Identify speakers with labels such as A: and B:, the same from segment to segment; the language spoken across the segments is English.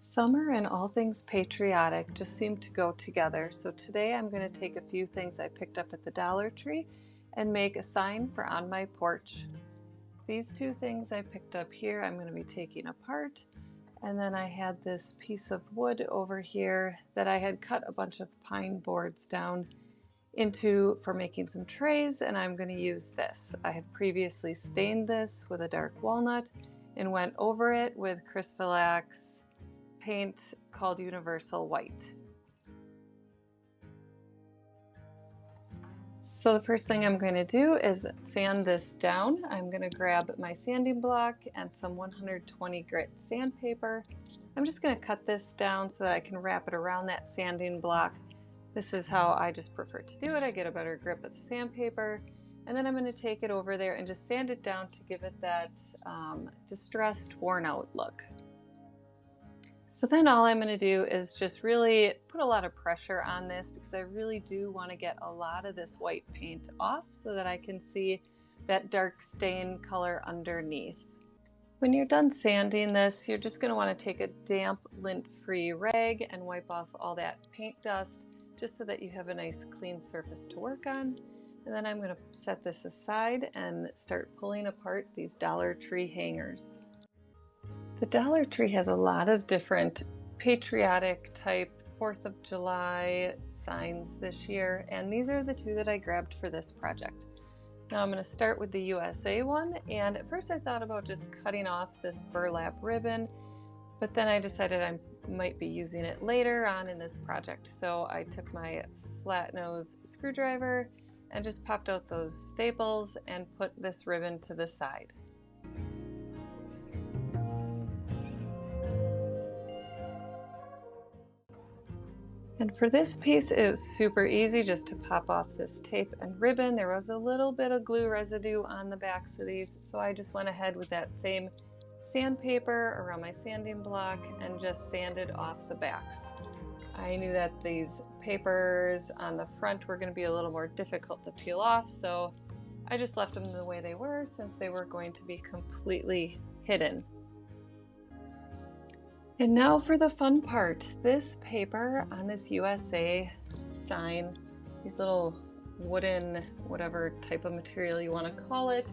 A: Summer and all things patriotic just seem to go together, so today I'm going to take a few things I picked up at the Dollar Tree and make a sign for on my porch. These two things I picked up here I'm going to be taking apart, and then I had this piece of wood over here that I had cut a bunch of pine boards down into for making some trays, and I'm going to use this. I had previously stained this with a dark walnut and went over it with Crystalax paint called Universal White. So the first thing I'm going to do is sand this down. I'm going to grab my sanding block and some 120 grit sandpaper. I'm just going to cut this down so that I can wrap it around that sanding block. This is how I just prefer to do it. I get a better grip of the sandpaper, and then I'm going to take it over there and just sand it down to give it that distressed, worn out look. So then all I'm going to do is just really put a lot of pressure on this because I really do want to get a lot of this white paint off so that I can see that dark stain color underneath. When you're done sanding this, you're just going to want to take a damp, lint-free rag and wipe off all that paint dust just so that you have a nice clean surface to work on. And then I'm going to set this aside and start pulling apart these Dollar Tree hangers. The Dollar Tree has a lot of different patriotic type 4th of July signs this year, and these are the two that I grabbed for this project. Now I'm going to start with the USA one, and at first I thought about just cutting off this burlap ribbon, but then I decided I might be using it later on in this project. So I took my flat nose screwdriver and just popped out those staples and put this ribbon to the side. And for this piece, it was super easy just to pop off this tape and ribbon. There was a little bit of glue residue on the backs of these, so I just went ahead with that same sandpaper around my sanding block and just sanded off the backs. I knew that these papers on the front were going to be a little more difficult to peel off, so I just left them the way they were since they were going to be completely hidden. And now for the fun part. This paper on this USA sign, these little wooden, whatever type of material you want to call it,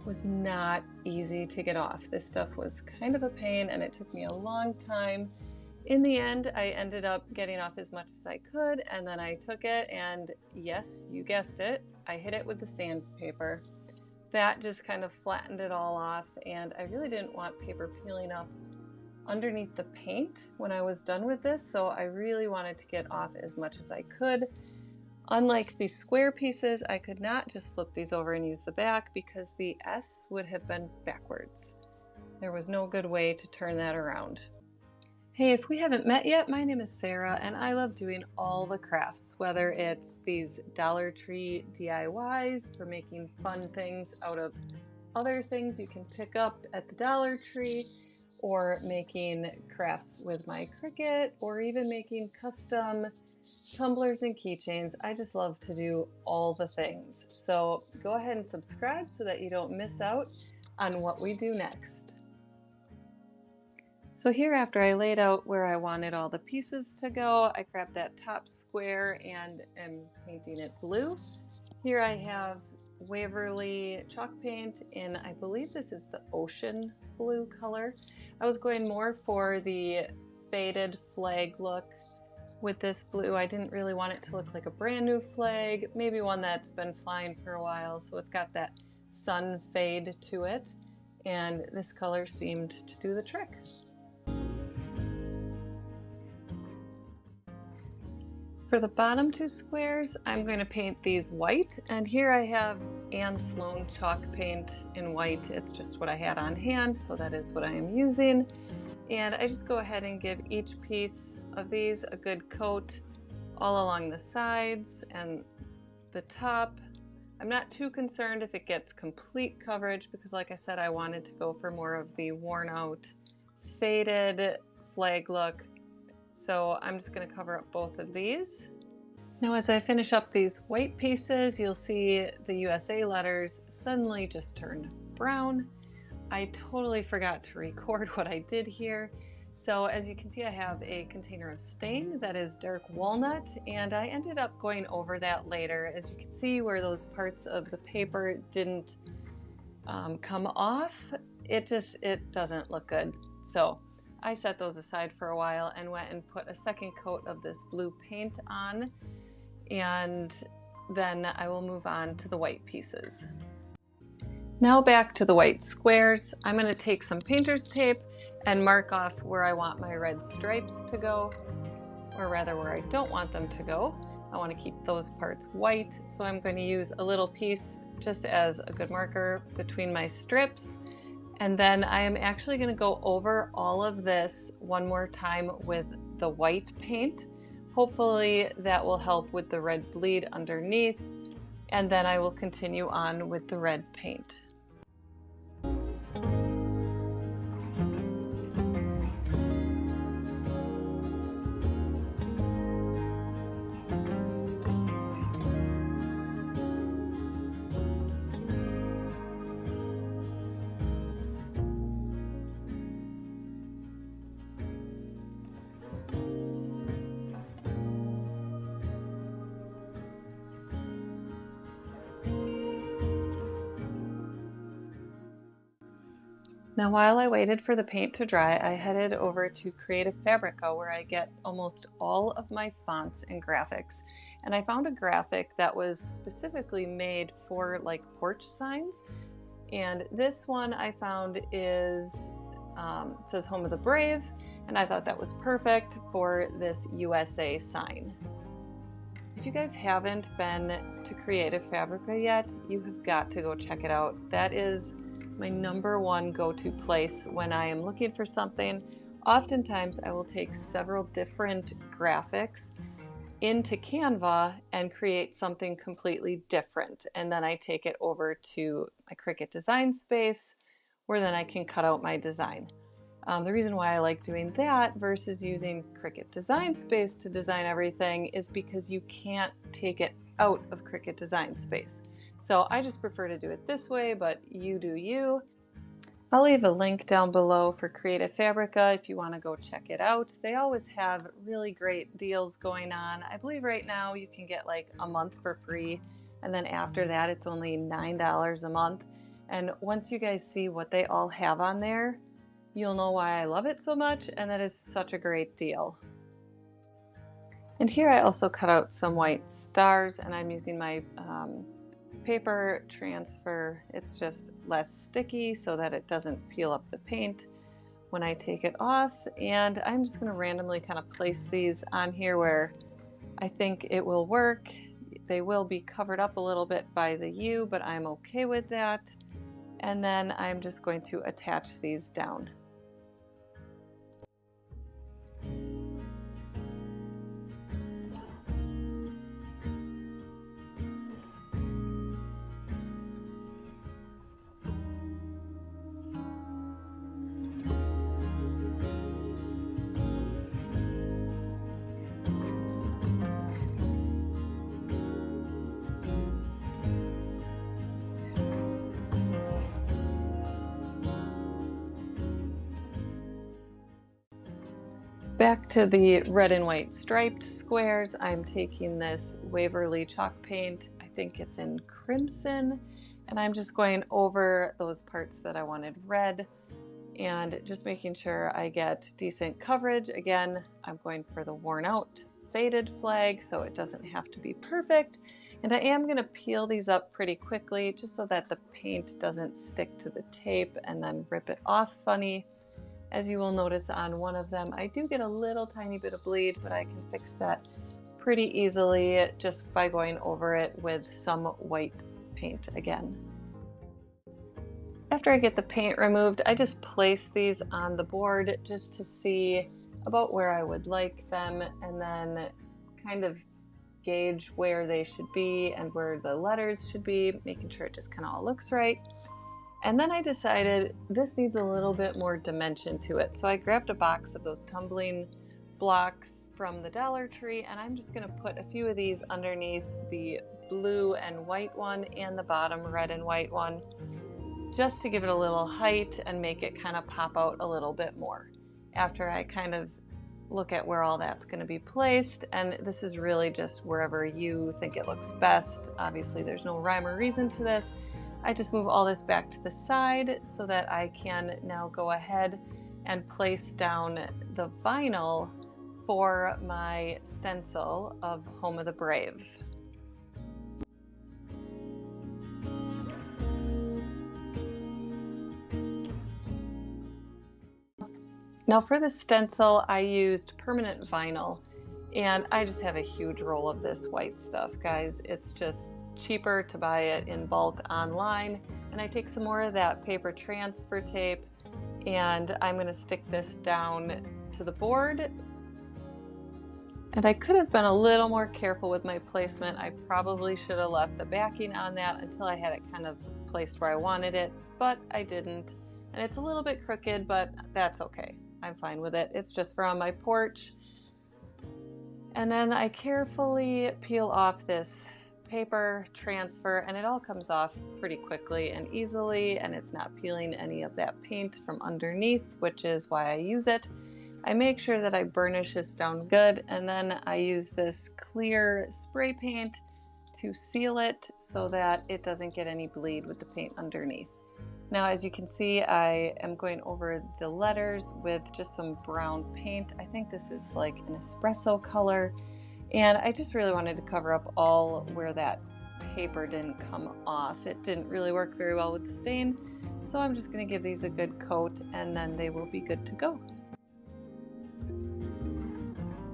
A: was not easy to get off. This stuff was kind of a pain and it took me a long time. In the end, I ended up getting off as much as I could, and then I took it and yes, you guessed it, I hit it with the sandpaper. That just kind of flattened it all off, and I really didn't want paper peeling up underneath the paint when I was done with this, so I really wanted to get off as much as I could. Unlike these square pieces, I could not just flip these over and use the back because the S would have been backwards. There was no good way to turn that around. Hey, if we haven't met yet, my name is Sarah and I love doing all the crafts, whether it's these Dollar Tree DIYs for making fun things out of other things you can pick up at the Dollar Tree, or making crafts with my Cricut, or even making custom tumblers and keychains. I just love to do all the things. So go ahead and subscribe so that you don't miss out on what we do next. So here, after I laid out where I wanted all the pieces to go, I grabbed that top square and am painting it blue. Here I have Waverly chalk paint in, I believe this is the ocean blue color. I was going more for the faded flag look with this blue. I didn't really want it to look like a brand new flag, maybe one that's been flying for a while, so it's got that sun fade to it, and this color seemed to do the trick. For the bottom two squares, I'm going to paint these white, and here I have Anne Sloan chalk paint in white. It's just what I had on hand, so that is what I am using. And I just go ahead and give each piece of these a good coat all along the sides and the top. I'm not too concerned if it gets complete coverage because, like I said, I wanted to go for more of the worn out, faded flag look. So I'm just going to cover up both of these. Now as I finish up these white pieces, you'll see the USA letters suddenly just turn brown. I totally forgot to record what I did here. So as you can see, I have a container of stain that is dark walnut, and I ended up going over that later. As you can see where those parts of the paper didn't come off, it doesn't look good. So I set those aside for a while and went and put a second coat of this blue paint on, and then I will move on to the white pieces. Now back to the white squares. I'm going to take some painter's tape and mark off where I want my red stripes to go, or rather where I don't want them to go. I want to keep those parts white, so I'm going to use a little piece just as a good marker between my strips. And then I am actually going to go over all of this one more time with the white paint. Hopefully that will help with the red bleed underneath, and then I will continue on with the red paint. Now while I waited for the paint to dry, I headed over to Creative Fabrica, where I get almost all of my fonts and graphics. And I found a graphic that was specifically made for like porch signs. And this one I found is, it says Home of the Brave, and I thought that was perfect for this USA sign. If you guys haven't been to Creative Fabrica yet, you have got to go check it out. That is my #1 go-to place when I am looking for something. Oftentimes I will take several different graphics into Canva and create something completely different, and then I take it over to my Cricut design space where then I can cut out my design. The reason why I like doing that versus using Cricut design space to design everything is because you can't take it out of Cricut design space. So I just prefer to do it this way, but you do you. I'll leave a link down below for Creative Fabrica if you want to go check it out. They always have really great deals going on. I believe right now you can get like a month for free, and then after that it's only $9 a month. And once you guys see what they all have on there, you'll know why I love it so much, and that is such a great deal. And here I also cut out some white stars, and I'm using my paper transfer. It's just less sticky so that it doesn't peel up the paint when I take it off. And I'm just going to randomly kind of place these on here where I think it will work. They will be covered up a little bit by the U, but I'm okay with that. And then I'm just going to attach these down. Back to the red and white striped squares, I'm taking this Waverly chalk paint. I think it's in crimson, and I'm just going over those parts that I wanted red and just making sure I get decent coverage. Again, I'm going for the worn out faded flag so it doesn't have to be perfect. And I am going to peel these up pretty quickly just so that the paint doesn't stick to the tape and then rip it off funny. As you will notice on one of them, I do get a little tiny bit of bleed, but I can fix that pretty easily just by going over it with some white paint again. After I get the paint removed, I just place these on the board just to see about where I would like them, and then kind of gauge where they should be and where the letters should be, making sure it just kind of all looks right. And then I decided this needs a little bit more dimension to it. So I grabbed a box of those tumbling blocks from the Dollar Tree, and I'm just going to put a few of these underneath the blue and white one and the bottom red and white one, just to give it a little height and make it kind of pop out a little bit more. after I kind of look at where all that's going to be placed. And this is really just wherever you think it looks best. Obviously there's no rhyme or reason to this. I just move all this back to the side so that I can now go ahead and place down the vinyl for my stencil of Home of the Brave. Now for the stencil, I used permanent vinyl, and I just have a huge roll of this white stuff, guys. It's just cheaper to buy it in bulk online. And I take some more of that paper transfer tape, and I'm going to stick this down to the board. And I could have been a little more careful with my placement. I probably should have left the backing on that until I had it kind of placed where I wanted it, but I didn't. And it's a little bit crooked, but that's okay. I'm fine with it. It's just for on my porch. And then I carefully peel off this paper transfer, and it all comes off pretty quickly and easily, and it's not peeling any of that paint from underneath, which is why I use it. I make sure that I burnish this down good, and then I use this clear spray paint to seal it so that it doesn't get any bleed with the paint underneath. Now, as you can see, I am going over the letters with just some brown paint. I think this is like an espresso color, and I just really wanted to cover up all where that paper didn't come off. It didn't really work very well with the stain, so I'm just going to give these a good coat, and then they will be good to go.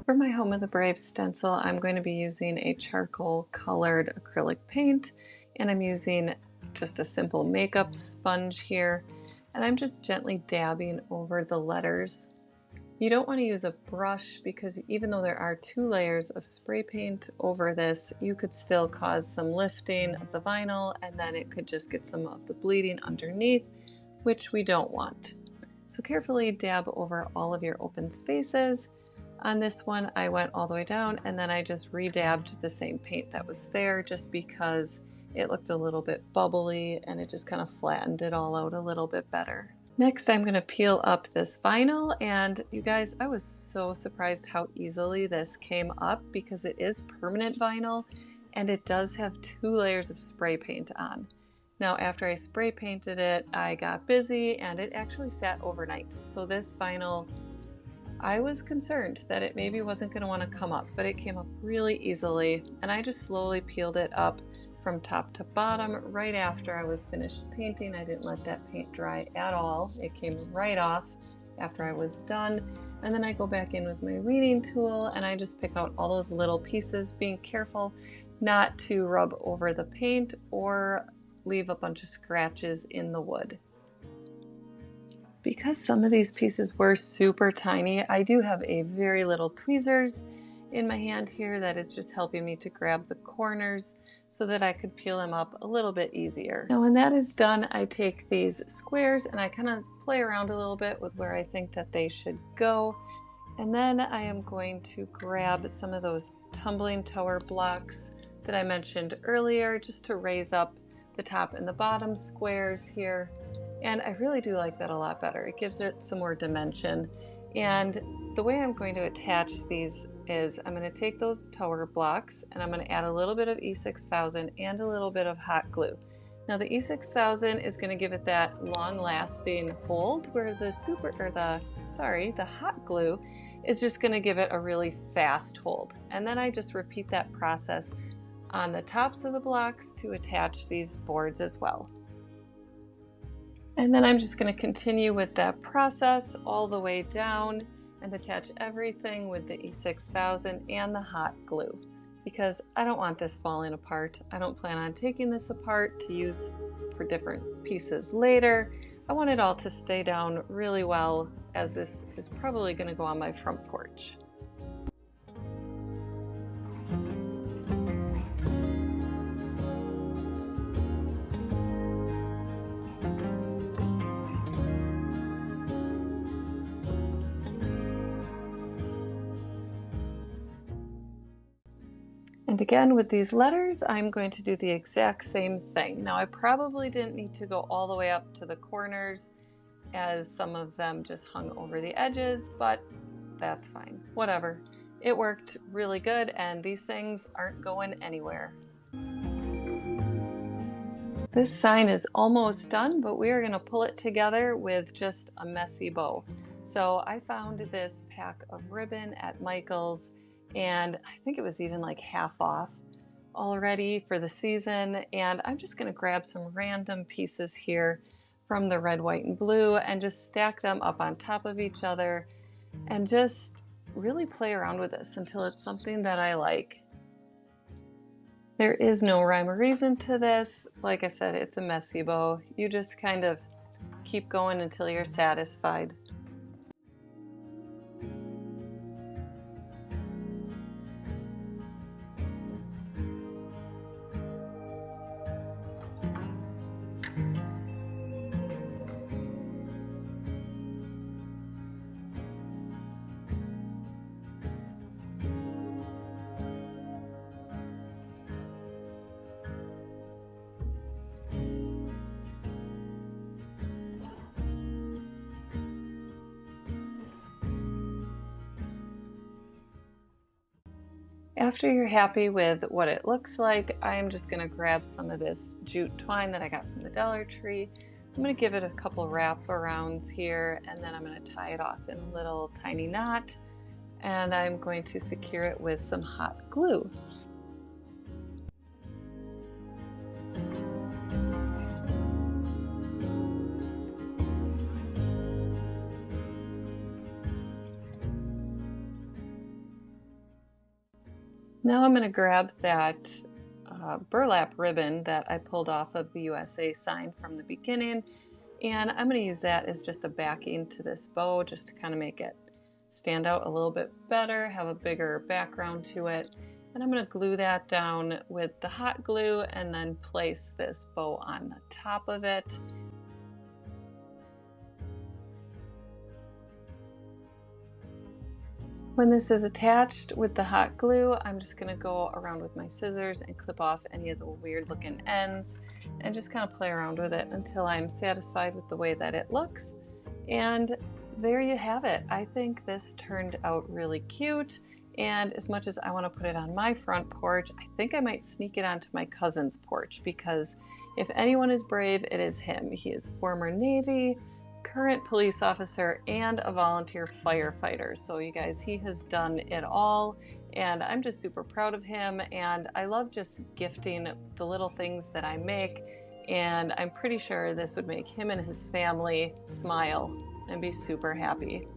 A: For my Home of the Brave stencil, I'm going to be using a charcoal colored acrylic paint, and I'm using just a simple makeup sponge here, and I'm just gently dabbing over the letters. You don't want to use a brush because even though there are 2 layers of spray paint over this, you could still cause some lifting of the vinyl, and then it could just get some of the bleeding underneath, which we don't want. So carefully dab over all of your open spaces. On this one, I went all the way down, and then I just re-dabbed the same paint that was there just because it looked a little bit bubbly, and it just kind of flattened it all out a little bit better. Next, I'm going to peel up this vinyl, and you guys, I was so surprised how easily this came up because it is permanent vinyl, and it does have 2 layers of spray paint on. Now, after I spray painted it, I got busy, and it actually sat overnight. So this vinyl, I was concerned that it maybe wasn't going to want to come up, but it came up really easily, and I just slowly peeled it up from top to bottom right after I was finished painting. I didn't let that paint dry at all. It came right off after I was done. And then I go back in with my weeding tool and I just pick out all those little pieces, being careful not to rub over the paint or leave a bunch of scratches in the wood. Because some of these pieces were super tiny, I do have a very little tweezers in my hand here that is just helping me to grab the corners so that I could peel them up a little bit easier. Now when that is done, I take these squares and I kind of play around a little bit with where I think that they should go. And then I am going to grab some of those tumbling tower blocks that I mentioned earlier just to raise up the top and the bottom squares here. And I really do like that a lot better. It gives it some more dimension. And the way I'm going to attach these is I'm going to take those tower blocks and I'm going to add a little bit of E6000 and a little bit of hot glue. Now the E6000 is going to give it that long-lasting hold, where the hot glue is just going to give it a really fast hold. And then I just repeat that process on the tops of the blocks to attach these boards as well. And then I'm just going to continue with that process all the way down and attach everything with the E6000 and the hot glue, because I don't want this falling apart. I don't plan on taking this apart to use for different pieces later. I want it all to stay down really well, as this is probably going to go on my front porch. And again, with these letters, I'm going to do the exact same thing. Now, I probably didn't need to go all the way up to the corners as some of them just hung over the edges, but that's fine. Whatever. It worked really good, and these things aren't going anywhere. This sign is almost done, but we are going to pull it together with just a messy bow. So I found this pack of ribbon at Michael's, and I think it was even like half off already for the season. And I'm just going to grab some random pieces here from the red, white, and blue and just stack them up on top of each other and just really play around with this until it's something that I like. There is no rhyme or reason to this. Like I said, it's a messy bow. You just kind of keep going until you're satisfied. After you're happy with what it looks like, I'm just going to grab some of this jute twine that I got from the Dollar Tree. I'm going to give it a couple wrap-arounds here, and then I'm going to tie it off in a little tiny knot, and I'm going to secure it with some hot glue. Now I'm going to grab that burlap ribbon that I pulled off of the USA sign from the beginning, and I'm going to use that as just a backing to this bow, just to kind of make it stand out a little bit better, have a bigger background to it. And I'm going to glue that down with the hot glue and then place this bow on the top of it. When this is attached with the hot glue, I'm just going to go around with my scissors and clip off any of the weird looking ends and just kind of play around with it until I'm satisfied with the way that it looks. And there you have it. I think this turned out really cute, and as much as I want to put it on my front porch, I think I might sneak it onto my cousin's porch, because if anyone is brave, it is him. He is former Navy, current police officer, and a volunteer firefighter. So you guys, he has done it all, and I'm just super proud of him, and I love just gifting the little things that I make, and I'm pretty sure this would make him and his family smile and be super happy.